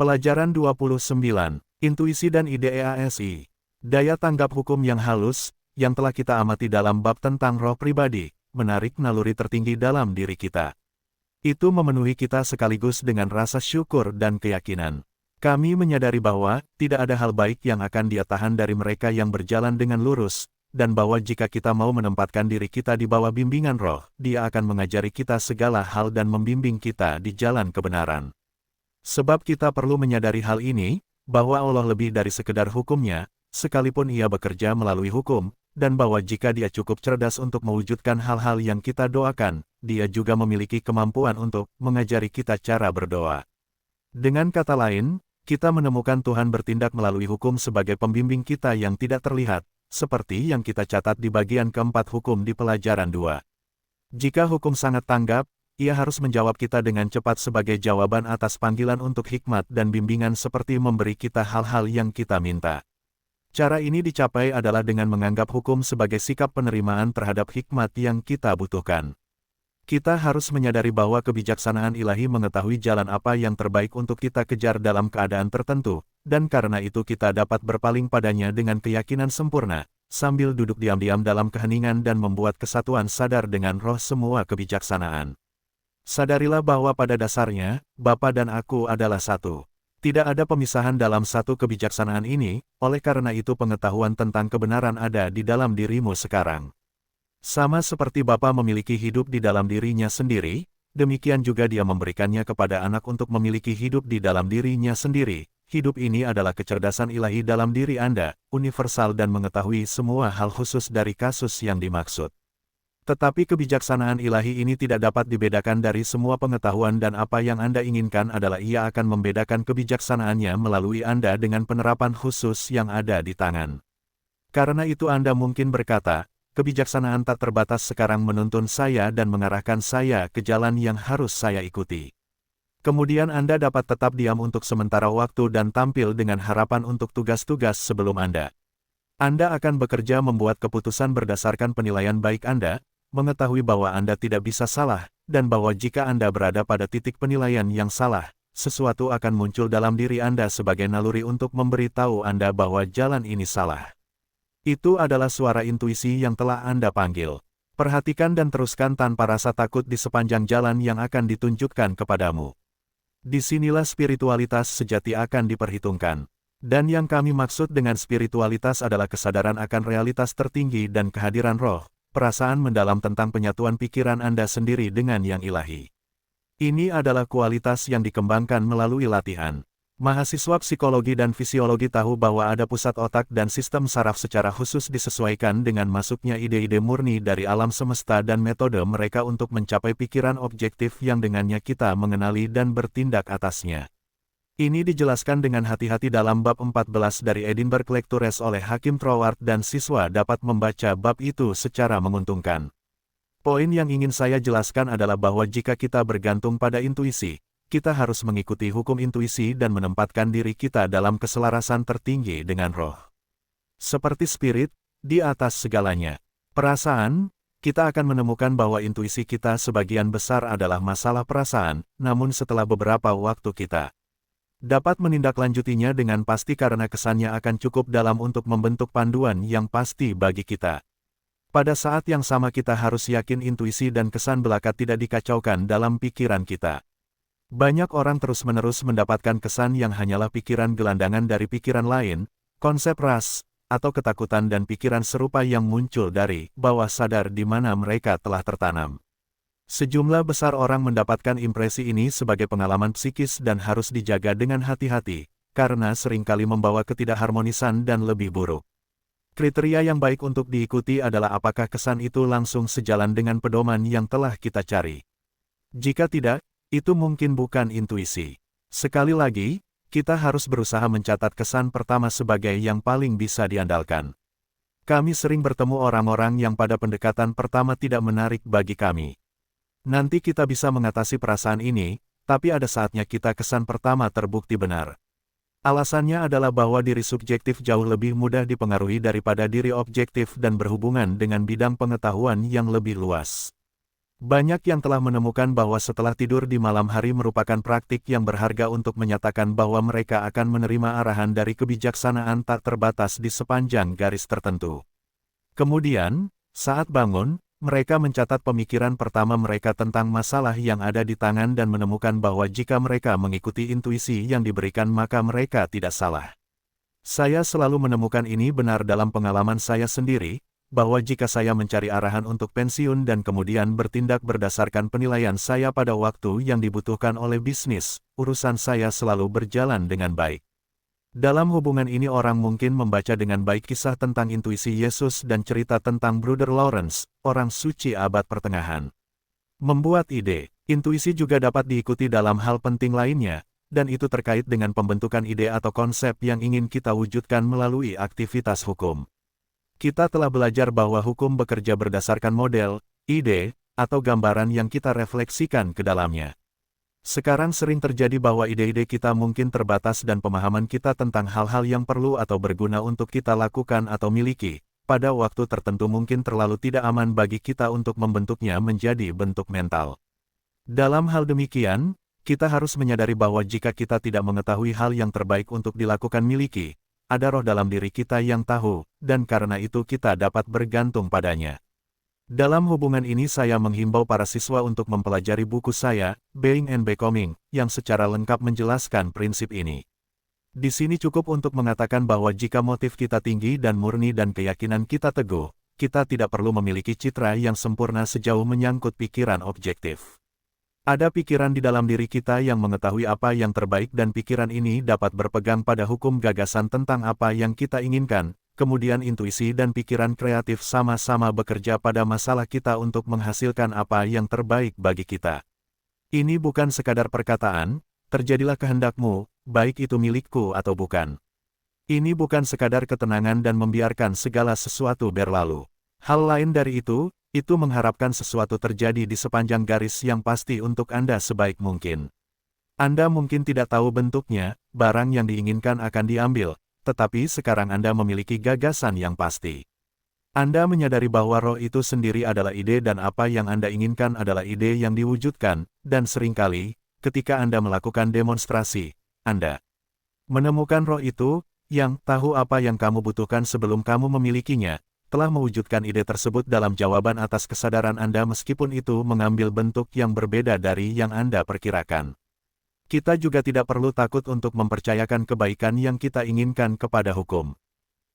Pelajaran 29, Intuisi dan Ide EASI. Daya tanggap hukum yang halus, yang telah kita amati dalam bab tentang roh pribadi, menarik naluri tertinggi dalam diri kita. Itu memenuhi kita sekaligus dengan rasa syukur dan keyakinan. Kami menyadari bahwa tidak ada hal baik yang akan Dia tahan dari mereka yang berjalan dengan lurus, dan bahwa jika kita mau menempatkan diri kita di bawah bimbingan roh, Dia akan mengajari kita segala hal dan membimbing kita di jalan kebenaran. Sebab kita perlu menyadari hal ini, bahwa Allah lebih dari sekedar hukumnya, sekalipun Ia bekerja melalui hukum, dan bahwa jika Dia cukup cerdas untuk mewujudkan hal-hal yang kita doakan, Dia juga memiliki kemampuan untuk mengajari kita cara berdoa. Dengan kata lain, kita menemukan Tuhan bertindak melalui hukum sebagai pembimbing kita yang tidak terlihat, seperti yang kita catat di bagian keempat hukum di pelajaran 2. Jika hukum sangat tanggap, Ia harus menjawab kita dengan cepat sebagai jawaban atas panggilan untuk hikmat dan bimbingan seperti memberi kita hal-hal yang kita minta. Cara ini dicapai adalah dengan menganggap hukum sebagai sikap penerimaan terhadap hikmat yang kita butuhkan. Kita harus menyadari bahwa kebijaksanaan ilahi mengetahui jalan apa yang terbaik untuk kita kejar dalam keadaan tertentu, dan karena itu kita dapat berpaling padanya dengan keyakinan sempurna, sambil duduk diam-diam dalam keheningan dan membuat kesatuan sadar dengan roh semua kebijaksanaan. Sadarilah bahwa pada dasarnya, Bapa dan Aku adalah satu. Tidak ada pemisahan dalam satu kebijaksanaan ini, oleh karena itu pengetahuan tentang kebenaran ada di dalam dirimu sekarang. Sama seperti Bapa memiliki hidup di dalam dirinya sendiri, demikian juga Dia memberikannya kepada anak untuk memiliki hidup di dalam dirinya sendiri. Hidup ini adalah kecerdasan ilahi dalam diri Anda, universal dan mengetahui semua hal khusus dari kasus yang dimaksud. Tetapi kebijaksanaan ilahi ini tidak dapat dibedakan dari semua pengetahuan dan apa yang Anda inginkan adalah Ia akan membedakan kebijaksanaannya melalui Anda dengan penerapan khusus yang ada di tangan. Karena itu Anda mungkin berkata, kebijaksanaan tak terbatas sekarang menuntun saya dan mengarahkan saya ke jalan yang harus saya ikuti. Kemudian Anda dapat tetap diam untuk sementara waktu dan tampil dengan harapan untuk tugas-tugas sebelum Anda. Anda akan bekerja membuat keputusan berdasarkan penilaian baik Anda, mengetahui bahwa Anda tidak bisa salah, dan bahwa jika Anda berada pada titik penilaian yang salah, sesuatu akan muncul dalam diri Anda sebagai naluri untuk memberitahu Anda bahwa jalan ini salah. Itu adalah suara intuisi yang telah Anda panggil. Perhatikan dan teruskan tanpa rasa takut di sepanjang jalan yang akan ditunjukkan kepadamu. Disinilah spiritualitas sejati akan diperhitungkan. Dan yang kami maksud dengan spiritualitas adalah kesadaran akan realitas tertinggi dan kehadiran roh, perasaan mendalam tentang penyatuan pikiran Anda sendiri dengan yang ilahi. Ini adalah kualitas yang dikembangkan melalui latihan. Mahasiswa psikologi dan fisiologi tahu bahwa ada pusat otak dan sistem saraf secara khusus disesuaikan dengan masuknya ide-ide murni dari alam semesta dan metode mereka untuk mencapai pikiran objektif yang dengannya kita mengenali dan bertindak atasnya. Ini dijelaskan dengan hati-hati dalam bab 14 dari Edinburgh Lectures oleh Hakim Troward dan siswa dapat membaca bab itu secara menguntungkan. Poin yang ingin saya jelaskan adalah bahwa jika kita bergantung pada intuisi, kita harus mengikuti hukum intuisi dan menempatkan diri kita dalam keselarasan tertinggi dengan roh. Seperti spirit, di atas segalanya. Perasaan, kita akan menemukan bahwa intuisi kita sebagian besar adalah masalah perasaan, namun setelah beberapa waktu kita dapat menindaklanjutinya dengan pasti karena kesannya akan cukup dalam untuk membentuk panduan yang pasti bagi kita. Pada saat yang sama kita harus yakin intuisi dan kesan belaka tidak dikacaukan dalam pikiran kita. Banyak orang terus-menerus mendapatkan kesan yang hanyalah pikiran gelandangan dari pikiran lain, konsep ras, atau ketakutan dan pikiran serupa yang muncul dari bawah sadar di mana mereka telah tertanam. Sejumlah besar orang mendapatkan impresi ini sebagai pengalaman psikis dan harus dijaga dengan hati-hati, karena seringkali membawa ketidakharmonisan dan lebih buruk. Kriteria yang baik untuk diikuti adalah apakah kesan itu langsung sejalan dengan pedoman yang telah kita cari. Jika tidak, itu mungkin bukan intuisi. Sekali lagi, kita harus berusaha mencatat kesan pertama sebagai yang paling bisa diandalkan. Kami sering bertemu orang-orang yang pada pendekatan pertama tidak menarik bagi kami. Nanti kita bisa mengatasi perasaan ini, tapi ada saatnya kita kesan pertama terbukti benar. Alasannya adalah bahwa diri subjektif jauh lebih mudah dipengaruhi daripada diri objektif dan berhubungan dengan bidang pengetahuan yang lebih luas. Banyak yang telah menemukan bahwa setelah tidur di malam hari merupakan praktik yang berharga untuk menyatakan bahwa mereka akan menerima arahan dari kebijaksanaan tak terbatas di sepanjang garis tertentu. Kemudian, saat bangun, mereka mencatat pemikiran pertama mereka tentang masalah yang ada di tangan dan menemukan bahwa jika mereka mengikuti intuisi yang diberikan maka mereka tidak salah. Saya selalu menemukan ini benar dalam pengalaman saya sendiri, bahwa jika saya mencari arahan untuk pensiun dan kemudian bertindak berdasarkan penilaian saya pada waktu yang dibutuhkan oleh bisnis, urusan saya selalu berjalan dengan baik. Dalam hubungan ini orang mungkin membaca dengan baik kisah tentang intuisi Yesus dan cerita tentang Brother Lawrence, orang suci abad pertengahan. Membuat ide, intuisi juga dapat diikuti dalam hal penting lainnya, dan itu terkait dengan pembentukan ide atau konsep yang ingin kita wujudkan melalui aktivitas hukum. Kita telah belajar bahwa hukum bekerja berdasarkan model, ide, atau gambaran yang kita refleksikan ke dalamnya. Sekarang sering terjadi bahwa ide-ide kita mungkin terbatas dan pemahaman kita tentang hal-hal yang perlu atau berguna untuk kita lakukan atau miliki, pada waktu tertentu mungkin terlalu tidak aman bagi kita untuk membentuknya menjadi bentuk mental. Dalam hal demikian, kita harus menyadari bahwa jika kita tidak mengetahui hal yang terbaik untuk dilakukan miliki, ada roh dalam diri kita yang tahu, dan karena itu kita dapat bergantung padanya. Dalam hubungan ini saya menghimbau para siswa untuk mempelajari buku saya, Being and Becoming, yang secara lengkap menjelaskan prinsip ini. Di sini cukup untuk mengatakan bahwa jika motif kita tinggi dan murni dan keyakinan kita teguh, kita tidak perlu memiliki citra yang sempurna sejauh menyangkut pikiran objektif. Ada pikiran di dalam diri kita yang mengetahui apa yang terbaik dan pikiran ini dapat berpegang pada hukum gagasan tentang apa yang kita inginkan, kemudian intuisi dan pikiran kreatif sama-sama bekerja pada masalah kita untuk menghasilkan apa yang terbaik bagi kita. Ini bukan sekadar perkataan, terjadilah kehendakmu, baik itu milikku atau bukan. Ini bukan sekadar ketenangan dan membiarkan segala sesuatu berlalu. Hal lain dari itu mengharapkan sesuatu terjadi di sepanjang garis yang pasti untuk Anda sebaik mungkin. Anda mungkin tidak tahu bentuknya, barang yang diinginkan akan diambil, tetapi sekarang Anda memiliki gagasan yang pasti. Anda menyadari bahwa roh itu sendiri adalah ide dan apa yang Anda inginkan adalah ide yang diwujudkan, dan seringkali, ketika Anda melakukan demonstrasi, Anda menemukan roh itu, yang tahu apa yang kamu butuhkan sebelum kamu memilikinya, telah mewujudkan ide tersebut dalam jawaban atas kesadaran Anda meskipun itu mengambil bentuk yang berbeda dari yang Anda perkirakan. Kita juga tidak perlu takut untuk mempercayakan kebaikan yang kita inginkan kepada hukum.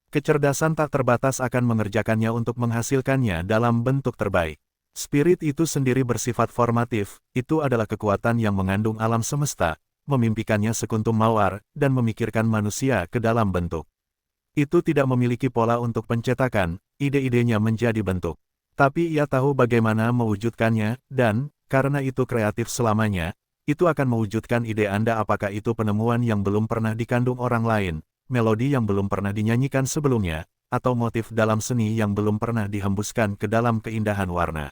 Kecerdasan tak terbatas akan mengerjakannya untuk menghasilkannya dalam bentuk terbaik. Spirit itu sendiri bersifat formatif, itu adalah kekuatan yang mengandung alam semesta, memimpikannya sekuntum mawar, dan memikirkan manusia ke dalam bentuk. Itu tidak memiliki pola untuk pencetakan, ide-idenya menjadi bentuk. Tapi ia tahu bagaimana mewujudkannya, dan, karena itu kreatif selamanya, itu akan mewujudkan ide Anda apakah itu penemuan yang belum pernah dikandung orang lain, melodi yang belum pernah dinyanyikan sebelumnya, atau motif dalam seni yang belum pernah dihembuskan ke dalam keindahan warna.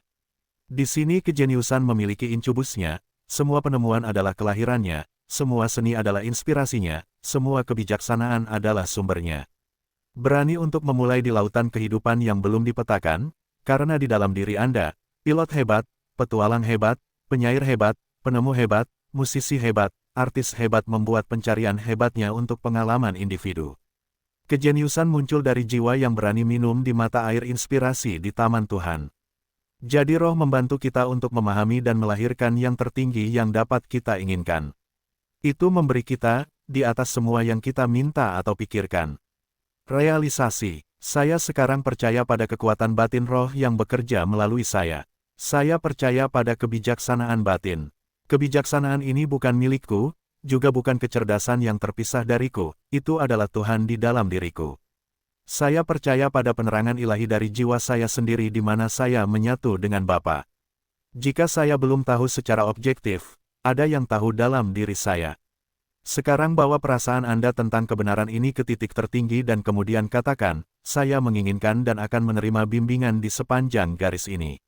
Di sini kejeniusan memiliki incubusnya, semua penemuan adalah kelahirannya, semua seni adalah inspirasinya, semua kebijaksanaan adalah sumbernya. Berani untuk memulai di lautan kehidupan yang belum dipetakan, karena di dalam diri Anda, pilot hebat, petualang hebat, penyair hebat, penemu hebat, musisi hebat, artis hebat membuat pencarian hebatnya untuk pengalaman individu. Kejeniusan muncul dari jiwa yang berani minum di mata air inspirasi di taman Tuhan. Jadi roh membantu kita untuk memahami dan melahirkan yang tertinggi yang dapat kita inginkan. Itu memberi kita, di atas semua yang kita minta atau pikirkan. Realisasi, saya sekarang percaya pada kekuatan batin roh yang bekerja melalui saya. Saya percaya pada kebijaksanaan batin. Kebijaksanaan ini bukan milikku, juga bukan kecerdasan yang terpisah dariku, itu adalah Tuhan di dalam diriku. Saya percaya pada penerangan ilahi dari jiwa saya sendiri di mana saya menyatu dengan Bapa. Jika saya belum tahu secara objektif, ada yang tahu dalam diri saya. Sekarang bawa perasaan Anda tentang kebenaran ini ke titik tertinggi dan kemudian katakan, saya menginginkan dan akan menerima bimbingan di sepanjang garis ini.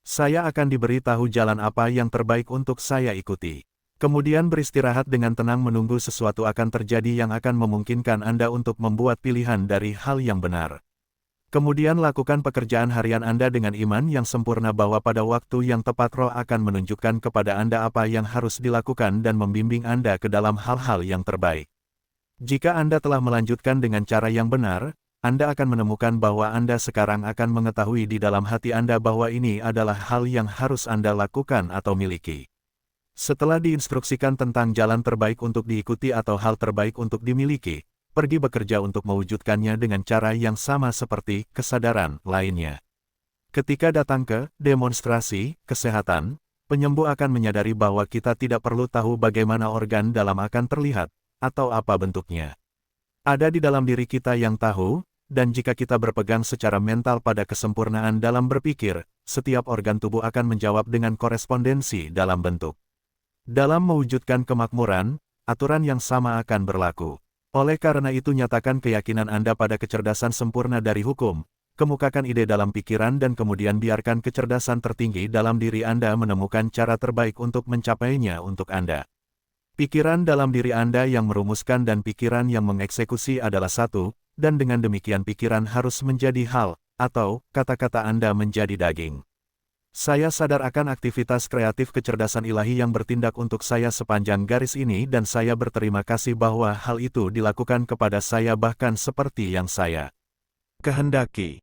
Saya akan diberi tahu jalan apa yang terbaik untuk saya ikuti. Kemudian beristirahat dengan tenang menunggu sesuatu akan terjadi yang akan memungkinkan Anda untuk membuat pilihan dari hal yang benar. Kemudian lakukan pekerjaan harian Anda dengan iman yang sempurna bahwa pada waktu yang tepat Roh akan menunjukkan kepada Anda apa yang harus dilakukan dan membimbing Anda ke dalam hal-hal yang terbaik. Jika Anda telah melanjutkan dengan cara yang benar, Anda akan menemukan bahwa Anda sekarang akan mengetahui di dalam hati Anda bahwa ini adalah hal yang harus Anda lakukan atau miliki. Setelah diinstruksikan tentang jalan terbaik untuk diikuti atau hal terbaik untuk dimiliki, pergi bekerja untuk mewujudkannya dengan cara yang sama seperti kesadaran lainnya. Ketika datang ke demonstrasi kesehatan, penyembuh akan menyadari bahwa kita tidak perlu tahu bagaimana organ dalam akan terlihat, atau apa bentuknya. Ada di dalam diri kita yang tahu, dan jika kita berpegang secara mental pada kesempurnaan dalam berpikir, setiap organ tubuh akan menjawab dengan korespondensi dalam bentuk. Dalam mewujudkan kemakmuran, aturan yang sama akan berlaku. Oleh karena itu nyatakan keyakinan Anda pada kecerdasan sempurna dari hukum, kemukakan ide dalam pikiran dan kemudian biarkan kecerdasan tertinggi dalam diri Anda menemukan cara terbaik untuk mencapainya untuk Anda. Pikiran dalam diri Anda yang merumuskan dan pikiran yang mengeksekusi adalah satu, dan dengan demikian pikiran harus menjadi hal, atau kata-kata Anda menjadi daging. Saya sadar akan aktivitas kreatif kecerdasan ilahi yang bertindak untuk saya sepanjang garis ini dan saya berterima kasih bahwa hal itu dilakukan kepada saya bahkan seperti yang saya kehendaki.